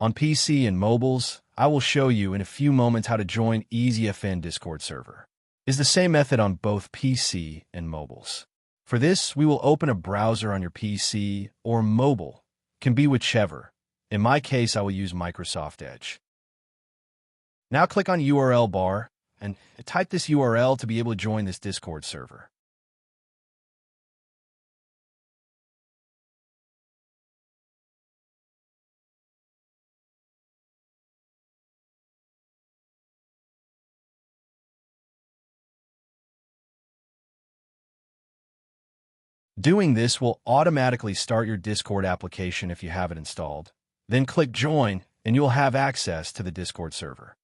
On PC and mobiles, I will show you in a few moments how to join EZFN Discord server. It's the same method on both PC and mobiles. For this, we will open a browser on your PC or mobile. Can be whichever. In my case, I will use Microsoft Edge. Now click on URL bar and type this URL to be able to join this Discord server. Doing this will automatically start your Discord application if you have it installed. Then click Join, and you'll have access to the Discord server.